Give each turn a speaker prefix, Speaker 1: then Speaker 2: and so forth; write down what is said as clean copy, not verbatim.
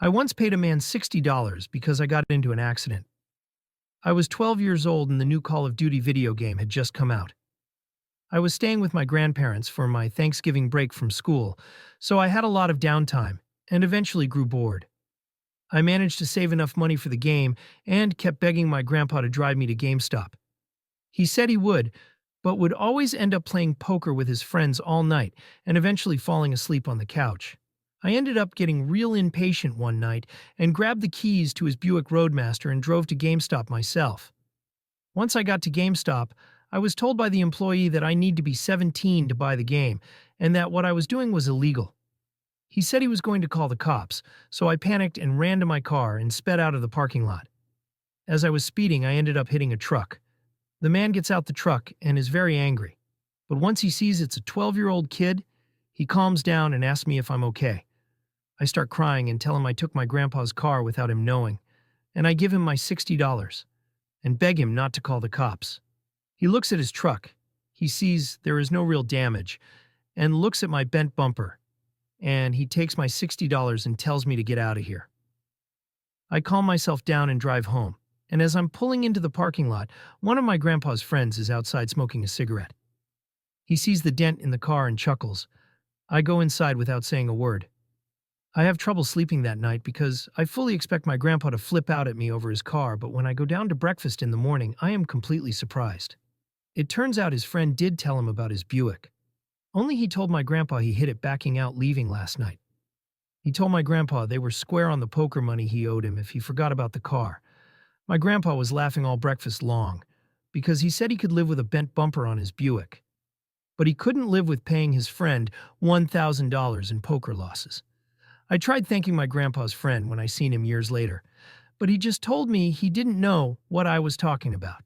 Speaker 1: I once paid a man $60 because I got into an accident. I was 12 years old and the new Call of Duty video game had just come out. I was staying with my grandparents for my Thanksgiving break from school, so I had a lot of downtime and eventually grew bored. I managed to save enough money for the game and kept begging my grandpa to drive me to GameStop. He said he would, but would always end up playing poker with his friends all night and eventually falling asleep on the couch. I ended up getting real impatient one night and grabbed the keys to his Buick Roadmaster and drove to GameStop myself. Once I got to GameStop, I was told by the employee that I need to be 17 to buy the game and that what I was doing was illegal. He said he was going to call the cops, so I panicked and ran to my car and sped out of the parking lot. As I was speeding, I ended up hitting a truck. The man gets out the truck and is very angry, but once he sees it's a 12-year-old kid, he calms down and asks me if I'm okay. I start crying and tell him I took my grandpa's car without him knowing, and I give him my $60 and beg him not to call the cops. He looks at his truck. He sees there is no real damage and looks at my bent bumper, and he takes my $60 and tells me to get out of here. I calm myself down and drive home, and as I'm pulling into the parking lot, one of my grandpa's friends is outside smoking a cigarette. He sees the dent in the car and chuckles. I go inside without saying a word. I have trouble sleeping that night because I fully expect my grandpa to flip out at me over his car, but when I go down to breakfast in the morning, I am completely surprised. It turns out his friend did tell him about his Buick. Only he told my grandpa he hit it backing out leaving last night. He told my grandpa they were square on the poker money he owed him if he forgot about the car. My grandpa was laughing all breakfast long because he said he could live with a bent bumper on his Buick. But he couldn't live with paying his friend $1,000 in poker losses. I tried thanking my grandpa's friend when I seen him years later, but he just told me he didn't know what I was talking about.